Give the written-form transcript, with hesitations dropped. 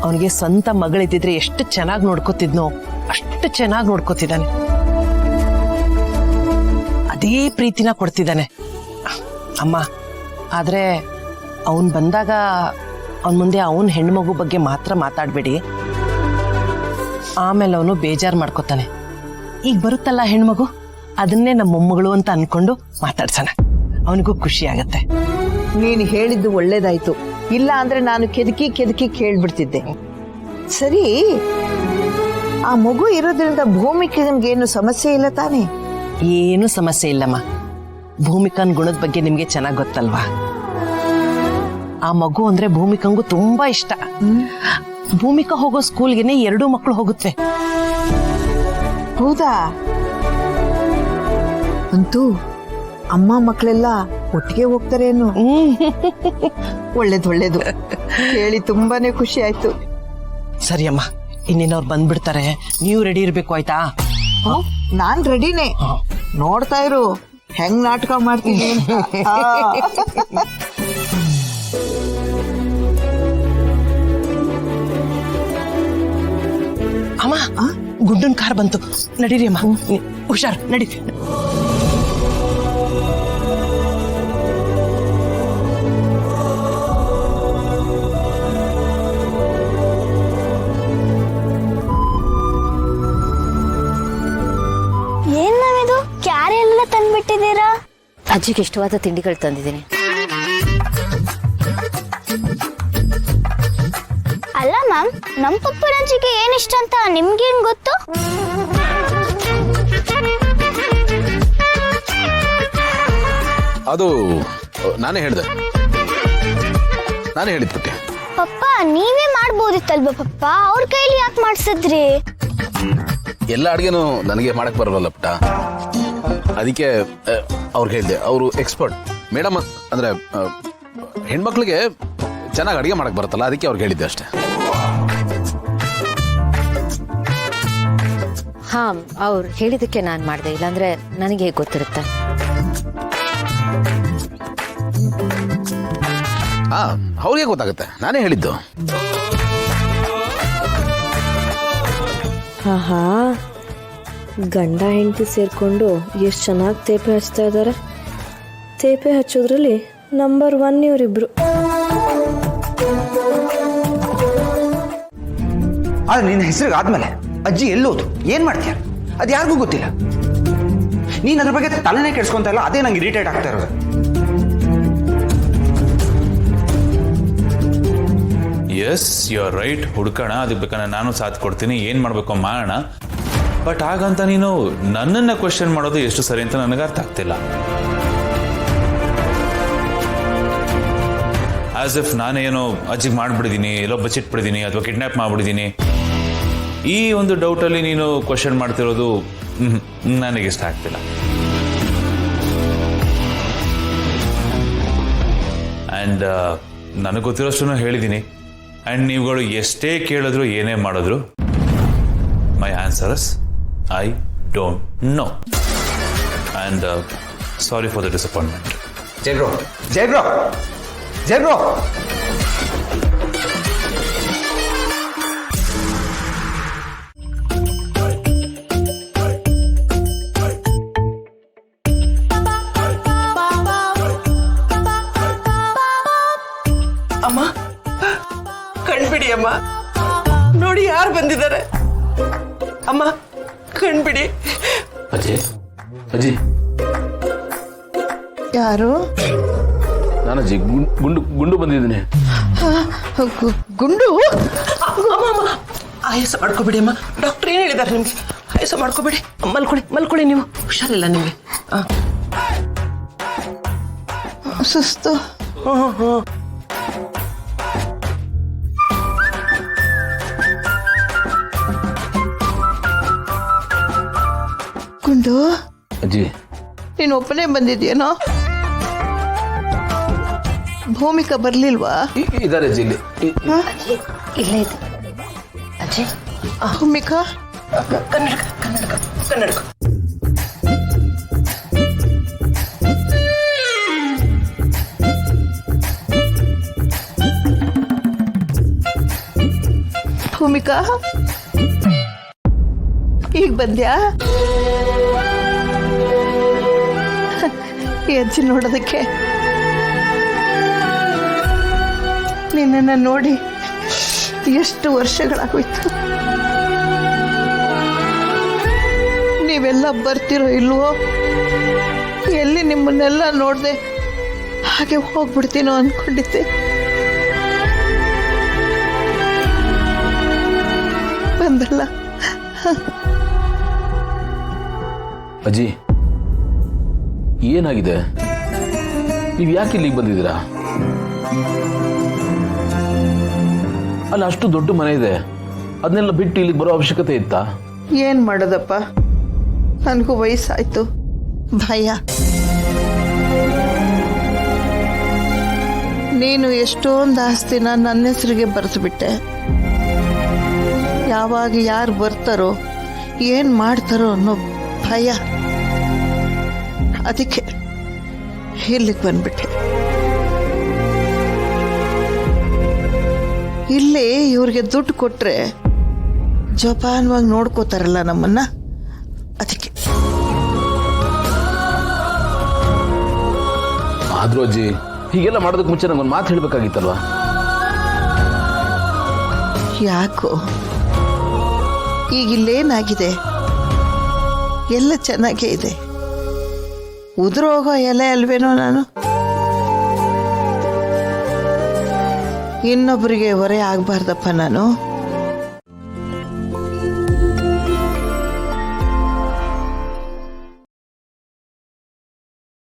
ಅವನಿಗೆ ಸ್ವಂತ ಮಗಳಿದ್ದಿದ್ರೆ ಎಷ್ಟು ಚೆನ್ನಾಗಿ ನೋಡ್ಕೋತಿದ್ನೋ ಅಷ್ಟು ಚೆನ್ನಾಗಿ ನೋಡ್ಕೋತಿದ್ದಾನೆ. ಅದೇ ಪ್ರೀತಿನ ಕೊಡ್ತಿದ್ದಾನೆ. ಅಮ್ಮ, ಆದ್ರೆ ಅವನ್ ಬಂದಾಗ ಅವನ್ ಮುಂದೆ ಅವನ್ ಹೆಣ್ಮಗು ಬಗ್ಗೆ ಮಾತ್ರ ಮಾತಾಡ್ಬೇಡಿ. ಆಮೇಲೆ ಅವನು ಬೇಜಾರು ಮಾಡ್ಕೋತಾನೆ. ಈಗ ಬರುತ್ತಲ್ಲ ಹೆಣ್ಮಗು, ಅದನ್ನೇ ನಮ್ಮ ಮೊಮ್ಮಗಳು ಅಂತ ಅನ್ಕೊಂಡು ಮಾತಾಡ್ಸೋಣ, ಅವನಿಗೂ ಖುಷಿ ಆಗತ್ತೆ. ನೀನು ಹೇಳಿದ್ದು ಒಳ್ಳೇದಾಯ್ತು. ಇಲ್ಲ ಅಂದ್ರೆ ನಾನು ಕೆದಕಿ ಕೇಳ್ಬಿಡ್ತಿದ್ದೆ. ಸರಿ, ಆ ಮಗು ಇರೋದ್ರಿಂದ ಭೂಮಿಕನ್ಗೇನು ಸಮಸ್ಯೆ ಇಲ್ಲ ತಾನೇ? ಏನು ಸಮಸ್ಯೆ ಇಲ್ಲಮ್ಮ. ಭೂಮಿಕನ್ ಗುಣದ ಬಗ್ಗೆ ನಿಮ್ಗೆ ಚೆನ್ನಾಗ್ ಗೊತ್ತಲ್ವಾ? ಆ ಮಗು ಅಂದ್ರೆ ಭೂಮಿಕಂಗೂ ತುಂಬಾ ಇಷ್ಟ. ಭೂಮಿಕಾ ಹೋಗೋ ಸ್ಕೂಲ್ಗೆನೆ 2 ಮಕ್ಕಳು ಹೋಗುತ್ತೆ. ಹೌದಾ? ಅಂತೂ ಅಮ್ಮ ಮಕ್ಕಳೆಲ್ಲ ಒಟ್ಟಿಗೆ ಹೋಗ್ತಾರೇನು? ಒಳ್ಳೇದು. ಕೇಳಿ ತುಂಬಾನೇ ಖುಷಿ ಆಯ್ತು. ಸರಿ ಅಮ್ಮ, ಇನ್ನೇನವ್ರು ಬಂದ್ಬಿಡ್ತಾರೆ, ನೀವು ರೆಡಿ ಇರ್ಬೇಕು, ಆಯ್ತಾ? ನಾನ್ ರೆಡಿನೇ. ನೋಡ್ತಾ ಇರು ಹೆಂಗ್ ನಾಟಕ ಮಾಡ್ತೀನಿ. ಅಮ್ಮ, ಗುಡ್ಡನ್ ಕಾರ್ ಬಂತು, ನಡೀರಿ ಅಮ್ಮ. ಹುಷಾರ್, ನಡಿ. ಏನ್ ನಾವಿದು ಕ್ಯಾರಿ ಎಲ್ಲ ತಂದ್ಬಿಟ್ಟಿದ್ದೀರಾ? ಅಜ್ಜಿಗೆ ಇಷ್ಟವಾದ ತಿಂಡಿಗಳು ತಂದಿದ್ದೀನಿ. ಅಲ್ಲ ಮ್ಯಾಮ್, ನಮ್ ಪಪ್ಪನಜ್ಜಿಗೆ ಏನ್ ಇಷ್ಟ ಅಂತ ನಿಮ್ಗೇನ್ ಗೊತ್ತು? ಅದು ನಾನೇ ಹೇಳಿದ್ಬಿಟ್ಟೆ. ಪಪ್ಪ ನೀವೇ ಮಾಡ್ಬೋದಿತ್ತಲ್ವ ಪಪ್ಪ, ಅವ್ರ ಕೈಲಿ ಯಾಕೆ ಮಾಡ್ಸಿದ್ರಿ? ಎಲ್ಲ ಅಡ್ಗೆನೂ ನನಗೆ ಮಾಡಕ್ ಬರಲ್ಲ ಪುಟ್ಟ, ಅದಕ್ಕೆ ಅವ್ರಿಗೆ ಹೇಳಿದೆ. ಅವರು ಎಕ್ಸ್ಪರ್ಟ್ ಮೇಡಮ್, ಅಂದ್ರೆ ಹೆಣ್ಮಕ್ಳಿಗೆ ಚೆನ್ನಾಗಿ ಅಡುಗೆ ಮಾಡಕ್ ಬರುತ್ತಲ್ಲ, ಅದಕ್ಕೆ ಅವ್ರಿಗೆ ಹೇಳಿದ್ದೆ ಅಷ್ಟೇ. ಹಾ, ಅವ್ರು ಹೇಳಿದಕ್ಕೆ ನಾನು ಮಾಡಿದೆ, ಇಲ್ಲಾಂದ್ರೆ ನನಗೆ ಹೇಗೆ ಗೊತ್ತಿರುತ್ತೆ? ಹಾ, ಅವ್ರಿಗೆ ಗೊತ್ತಾಗುತ್ತೆ, ನಾನೇ ಹೇಳಿದ್ದು. ಹಾ, ಗಂಡ ಹೆಂಡತಿ ಸೇರ್ಕೊಂಡು ಎಷ್ಟು ಚೆನ್ನಾಗಿ ತೇಪೆ ಹಚ್ತಾ ಇದ್ದಾರೆ. ತೇಪೆ ಹಚ್ಚೋದ್ರಲ್ಲಿ ನಂಬರ್ 1 ಇವರಿಬ್ರು. ಆದ್ರೆ ನಿನ್ನ ಹೆಸರಿಗೆ ಆದ್ಮೇಲೆ ಅಜ್ಜಿ ಎಲ್ಲೋದು, ಏನ್ ಮಾಡ್ತೀಯ ಅದು ಯಾರಿಗೂ ಗೊತ್ತಿಲ್ಲ. ನೀನ್ ಅದ್ರ ಬಗ್ಗೆ ತಲೆನೇ ಕೆಡ್ಸ್ಕೊಂತ ಇಲ್ಲ, ಅದೇ ನಂಗೆ ಇರಿಟೇಟ್ ಆಗ್ತಾ ಇರೋದು. Yes, you are right. ಹುಡ್ಕೋಣ, ಅದಕ್ಕೆ ಬೇಕಾದ್ರೆ ನಾನು ಸಾಥ್ ಕೊಡ್ತೀನಿ. ಏನ್ ಮಾಡ್ಬೇಕು ಮಾಡೋಣ. ಬಟ್ ಹಾಗಂತ ನೀನು ನನ್ನನ್ನ ಕ್ವೆಶ್ಚನ್ ಮಾಡೋದು ಎಷ್ಟು ಸರಿ ಅಂತ ನನಗೆ ಅರ್ಥ ಆಗ್ತಿಲ್ಲ. ಆಸ್ ಇಫ್ ನಾನೇನೋ ಅಜ್ಜಿಗೆ ಮಾಡ್ಬಿಡಿದೀನಿ, ಎಲ್ಲೋ ಬಚ್ಚಿಟ್ಬಿಡಿದೀನಿ, ಅಥವಾ ಕಿಡ್ನಾಪ್ ಮಾಡ್ಬಿಡಿದೀನಿ, ಈ ಒಂದು ಡೌಟಲ್ಲಿ ನೀನು ಕ್ವೆಶ್ಚನ್ ಮಾಡ್ತಿರೋದು ನನಗೆ ಇಷ್ಟ ಆಗ್ತಿಲ್ಲ. ಆ್ಯಂಡ್ ನನಗೆ ಗೊತ್ತಿರೋಷ್ಟು ಹೇಳಿದ್ದೀನಿ. ಆ್ಯಂಡ್ ನೀವುಗಳು ಎಷ್ಟೇ ಕೇಳಿದ್ರು ಏನೇ ಮಾಡಿದ್ರು, my answers I don't know. And sorry for the disappointment. ಜೈ ಬ್ರೋ. ಅಮ್ಮ, ಕಣ್ಬಿಡಿ ಅಮ್ಮ, ನೋಡಿ ಯಾರು ಬಂದಿದ್ದಾರೆ. ಅಮ್ಮ, ಕಣ್ಬಿಡಿ. ಅಜ್ಜಿ ಯಾರು? ನಾನು ಅಜ್ಜಿ, ಗುಂಡು ಬಂದಿದ್ದೀನಿ. ಗುಂಡು? ಆಯಾಸ ಮಾಡ್ಕೋಬೇಡಿ ಅಮ್ಮ, ಡಾಕ್ಟರ್ ಏನ್ ಹೇಳಿದ್ದಾರೆ ನಿಮ್ಗೆ? ಆಯಾಸ ಮಾಡ್ಕೋಬೇಡಿ, ಮಲ್ಕೊಳ್ಳಿ ನೀವು, ಹುಷಾರಿಲ್ಲ ನಿಮ್ಗೆ. ಸುಸ್ತು. ಗುಂಡು, ಅಜ್ಜಿ ನೀನು ಒಬ್ಬನೇ ಬಂದಿದ್ಯೇನೋ? ಭೂಮಿಕಾ ಬರ್ಲಿಲ್ವಾ? ಇದಾರೆ ಅಜ್ಜಿ ಇಲ್ಲಿ. ಇಲ್ಲೇ ಇದೆ ಅಜ್ಜಿ. ಭೂಮಿಕಾ, ಕನ್ನಡಕ. ಭೂಮಿಕಾ ಈಗ ಬಂದ್ಯಾ? ಈ ಅಜ್ಜಿ ನೋಡೋದಕ್ಕೆ ನಿನ್ನನ್ನು ನೋಡಿ ಎಷ್ಟು ವರ್ಷಗಳಾಗೋಯ್ತು. ನೀವೆಲ್ಲ ಬರ್ತಿರೋ ಇಲ್ವೋ, ಎಲ್ಲಿ ನಿಮ್ಮನ್ನೆಲ್ಲ ನೋಡ್ದೆ ಹಾಗೆ ಹೋಗ್ಬಿಡ್ತೀನೋ ಅನ್ಕೊಂಡಿದ್ದೆ. ಬಂದಲ್ಲ. ಅಜ್ಜಿ ಏನಾಗಿದೆ? ನೀವು ಯಾಕೆ ಇಲ್ಲಿಗೆ ಬಂದಿದ್ದೀರಾ? ಅಲ್ಲ, ಅಷ್ಟು ದೊಡ್ಡ ಮನೆ ಇದೆ, ಅದನ್ನೆಲ್ಲ ಬಿಟ್ಟು ಇಲ್ಲಿಗೆ ಬರೋ ಅವಶ್ಯಕತೆ ಇತ್ತಾ? ಏನ್ ಮಾಡೋದಪ್ಪ, ನನಗೂ ವಯಸ್ಸಾಯ್ತು, ಭಯ. ನೀನು ಎಷ್ಟೊಂದು ಆಸ್ತಿನ ನನ್ನ ಹೆಸರಿಗೆ ಬರೆಸ್ಬಿಟ್ಟೆ. ಯಾವಾಗ ಯಾರು ಬರ್ತಾರೋ ಏನ್ ಮಾಡ್ತಾರೋ ಅನ್ನೋ ಭಯ. ಅದಕ್ಕೆ ಇಲ್ಲಿಗೆ ಬಂದ್ಬಿಟ್ಟೆ. ಇಲ್ಲಿ ಇವ್ರಿಗೆ ದುಡ್ಡು ಕೊಟ್ರೆ ಜೋಪಾನವಾಗಿ ನೋಡ್ಕೋತಾರಲ್ಲ ನಮ್ಮನ್ನ, ಅದಕ್ಕೆ. ಆದ್ರೂ ಅಜ್ಜಿ, ಹೀಗೆಲ್ಲ ಮಾಡೋದಕ್ಕೆ ಮುಂಚೆ ನಂಗೊಂದು ಮಾತು ಹೇಳ್ಬೇಕಾಗಿತ್ತಲ್ವಾ? ಯಾಕೋ ಈಗ ಇಲ್ಲೇನಾಗಿದೆ? ಎಲ್ಲ ಚೆನ್ನಾಗೇ ಇದೆ. ಉದುರೋಗೋ ಎಲೆ ಅಲ್ವೇನೋ ನಾನು? ಇನ್ನೊಬ್ಬರಿಗೆ ಹೊರೆ ಆಗ್ಬಾರ್ದಪ್ಪ ನಾನು.